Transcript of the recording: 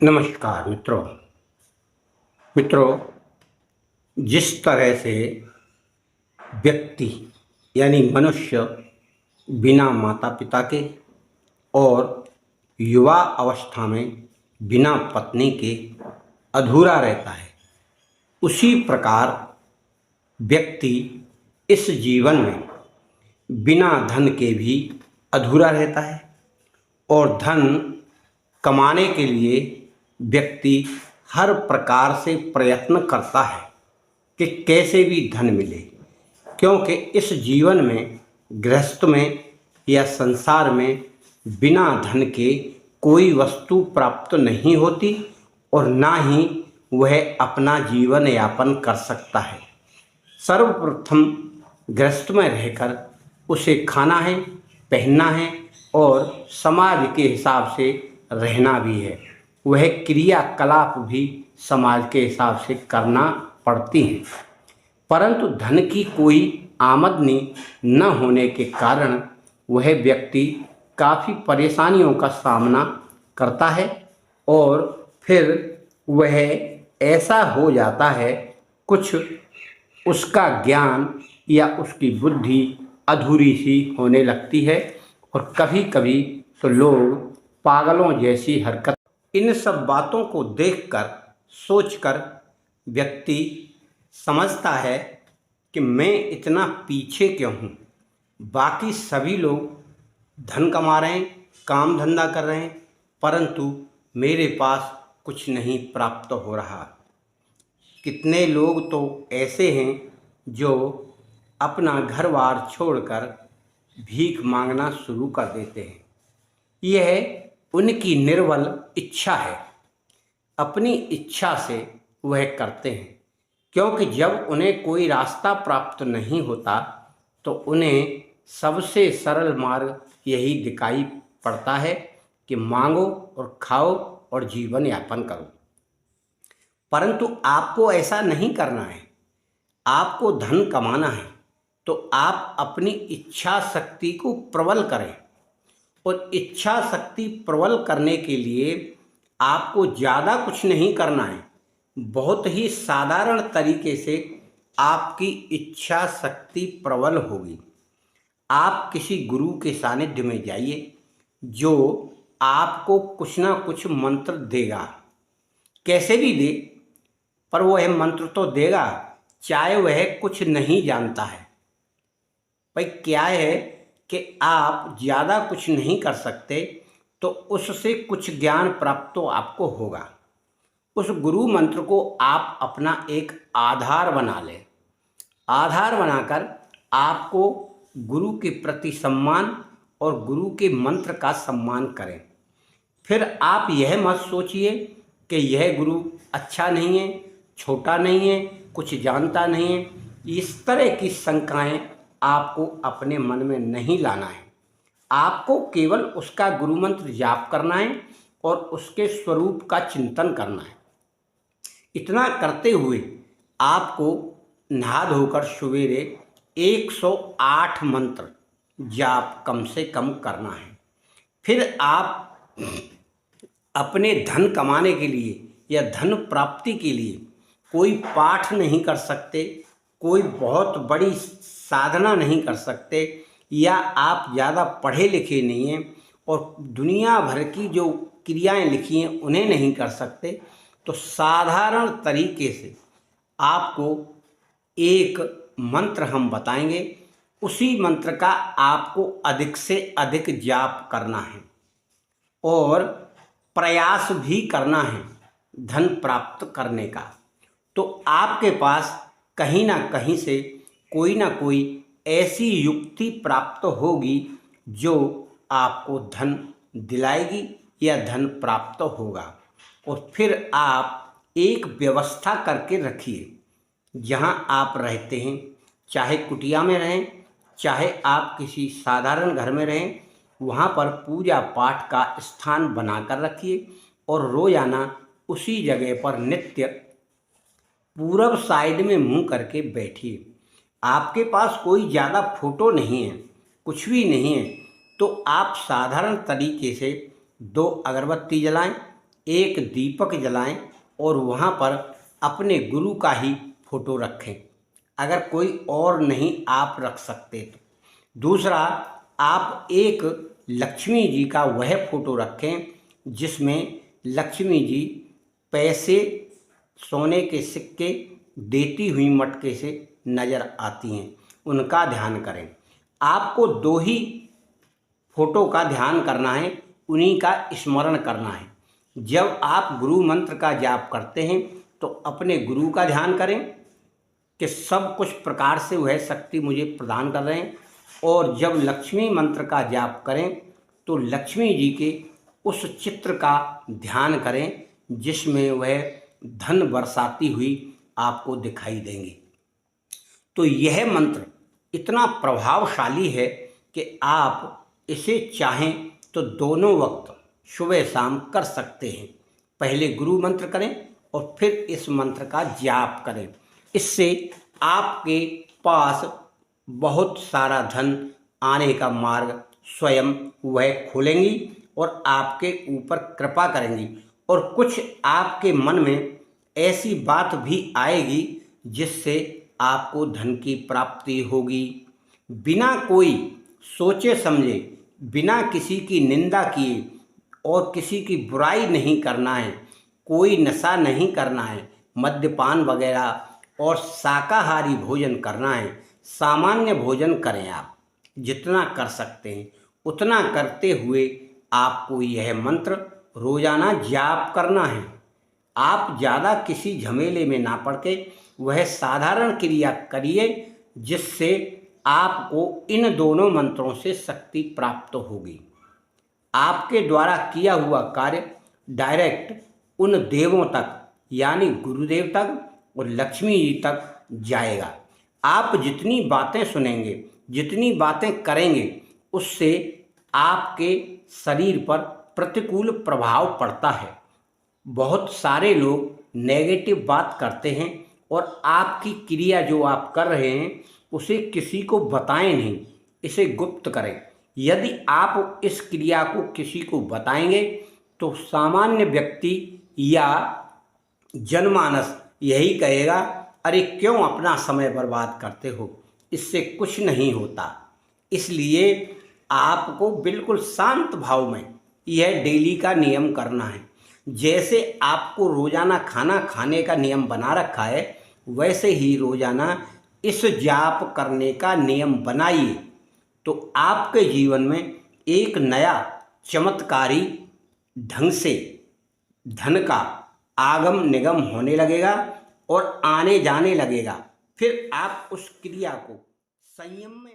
नमस्कार मित्रों, जिस तरह से व्यक्ति यानी मनुष्य बिना माता पिता के और युवा अवस्था में बिना पत्नी के अधूरा रहता है, उसी प्रकार व्यक्ति इस जीवन में बिना धन के भी अधूरा रहता है। और धन कमाने के लिए व्यक्ति हर प्रकार से प्रयत्न करता है कि कैसे भी धन मिले, क्योंकि इस जीवन में, गृहस्थ में या संसार में बिना धन के कोई वस्तु प्राप्त नहीं होती और ना ही वह अपना जीवन यापन कर सकता है। सर्वप्रथम गृहस्थ में रहकर उसे खाना है, पहनना है और समाज के हिसाब से रहना भी है। वह क्रियाकलाप भी समाज के हिसाब से करना पड़ती हैं। परंतु धन की कोई आमदनी न होने के कारण वह व्यक्ति काफ़ी परेशानियों का सामना करता है और फिर वह ऐसा हो जाता है, कुछ उसका ज्ञान या उसकी बुद्धि अधूरी सी होने लगती है और कभी कभी तो लोग पागलों जैसी हरकत। इन सब बातों को देखकर, सोचकर व्यक्ति समझता है कि मैं इतना पीछे क्यों हूँ। बाकी सभी लोग धन कमा रहे हैं, काम धंधा कर रहे हैं, परंतु मेरे पास कुछ नहीं प्राप्त हो रहा। कितने लोग तो ऐसे हैं जो अपना घर बार छोड़कर भीख मांगना शुरू कर देते हैं। यह उनकी निर्बल इच्छा है, अपनी इच्छा से वह करते हैं, क्योंकि जब उन्हें कोई रास्ता प्राप्त नहीं होता तो उन्हें सबसे सरल मार्ग यही दिखाई पड़ता है कि मांगो और खाओ और जीवन यापन करो। परंतु आपको ऐसा नहीं करना है। आपको धन कमाना है तो आप अपनी इच्छा शक्ति को प्रबल करें, और इच्छा शक्ति प्रबल करने के लिए आपको ज़्यादा कुछ नहीं करना है। बहुत ही साधारण तरीके से आपकी इच्छा शक्ति प्रबल होगी। आप किसी गुरु के सानिध्य में जाइए जो आपको कुछ ना कुछ मंत्र देगा, कैसे भी दे, पर वह मंत्र तो देगा, चाहे वह कुछ नहीं जानता है। भाई क्या है कि आप ज़्यादा कुछ नहीं कर सकते तो उससे कुछ ज्ञान प्राप्त तो आपको होगा। उस गुरु मंत्र को आप अपना एक आधार बना लें। आधार बनाकर आपको गुरु के प्रति सम्मान और गुरु के मंत्र का सम्मान करें। फिर आप यह मत सोचिए कि यह गुरु अच्छा नहीं है, छोटा नहीं है, कुछ जानता नहीं है। इस तरह की शंकाएं आपको अपने मन में नहीं लाना है। आपको केवल उसका गुरु मंत्र जाप करना है और उसके स्वरूप का चिंतन करना है। इतना करते हुए आपको नहा धोकर सवेरे 108 मंत्र जाप कम से कम करना है। फिर आप अपने धन कमाने के लिए या धन प्राप्ति के लिए कोई पाठ नहीं कर सकते, कोई बहुत बड़ी साधना नहीं कर सकते, या आप ज़्यादा पढ़े लिखे नहीं हैं और दुनिया भर की जो क्रियाएं लिखी हैं उन्हें नहीं कर सकते, तो साधारण तरीके से आपको एक मंत्र हम बताएंगे। उसी मंत्र का आपको अधिक से अधिक जाप करना है और प्रयास भी करना है धन प्राप्त करने का। तो आपके पास कहीं ना कहीं से कोई ना कोई ऐसी युक्ति प्राप्त होगी जो आपको धन दिलाएगी या धन प्राप्त होगा। और फिर आप एक व्यवस्था करके रखिए। जहां आप रहते हैं, चाहे कुटिया में रहें, चाहे आप किसी साधारण घर में रहें, वहां पर पूजा पाठ का स्थान बनाकर रखिए और रोजाना उसी जगह पर नित्य पूरब साइड में मुंह करके बैठिए। आपके पास कोई ज़्यादा फोटो नहीं है, कुछ भी नहीं है, तो आप साधारण तरीके से 2 अगरबत्ती जलाएं, एक दीपक जलाएं और वहाँ पर अपने गुरु का ही फोटो रखें, अगर कोई और नहीं आप रख सकते तो। दूसरा, आप एक लक्ष्मी जी का वह फोटो रखें जिसमें लक्ष्मी जी पैसे, सोने के सिक्के देती हुई मटके से नज़र आती हैं, उनका ध्यान करें। आपको 2 ही फोटो का ध्यान करना है, उन्हीं का स्मरण करना है। जब आप गुरु मंत्र का जाप करते हैं तो अपने गुरु का ध्यान करें कि सब कुछ प्रकार से वह शक्ति मुझे प्रदान कर रहे हैं, और जब लक्ष्मी मंत्र का जाप करें तो लक्ष्मी जी के उस चित्र का ध्यान करें जिसमें वह धन बरसाती हुई आपको दिखाई देंगी। तो यह मंत्र इतना प्रभावशाली है कि आप इसे चाहें तो दोनों वक्त सुबह शाम कर सकते हैं। पहले गुरु मंत्र करें और फिर इस मंत्र का जाप करें। इससे आपके पास बहुत सारा धन आने का मार्ग स्वयं वह खोलेंगी और आपके ऊपर कृपा करेंगी, और कुछ आपके मन में ऐसी बात भी आएगी जिससे आपको धन की प्राप्ति होगी। बिना कोई सोचे समझे, बिना किसी की निंदा किए और किसी की बुराई नहीं करना है, कोई नशा नहीं करना है, मद्यपान वगैरह और शाकाहारी भोजन करना है। सामान्य भोजन करें, आप जितना कर सकते हैं उतना करते हुए आपको यह मंत्र रोजाना जाप करना है। आप ज़्यादा किसी झमेले में ना पड़ के वह साधारण क्रिया करिए जिससे आपको इन दोनों मंत्रों से शक्ति प्राप्त होगी। आपके द्वारा किया हुआ कार्य डायरेक्ट उन देवों तक यानी गुरुदेव तक और लक्ष्मी जी तक जाएगा। आप जितनी बातें सुनेंगे, जितनी बातें करेंगे, उससे आपके शरीर पर प्रतिकूल प्रभाव पड़ता है। बहुत सारे लोग नेगेटिव बात करते हैं और आपकी क्रिया जो आप कर रहे हैं उसे किसी को बताएं नहीं, इसे गुप्त करें। यदि आप इस क्रिया को किसी को बताएंगे तो सामान्य व्यक्ति या जनमानस यही कहेगा, अरे क्यों अपना समय बर्बाद करते हो, इससे कुछ नहीं होता। इसलिए आपको बिल्कुल शांत भाव में यह डेली का नियम करना है। जैसे आपको रोजाना खाना खाने का नियम बना रखा है, वैसे ही रोजाना इस जाप करने का नियम बनाइए, तो आपके जीवन में एक नया चमत्कारी ढंग से धन का आगम निगम होने लगेगा और आने जाने लगेगा। फिर आप उस क्रिया को संयम में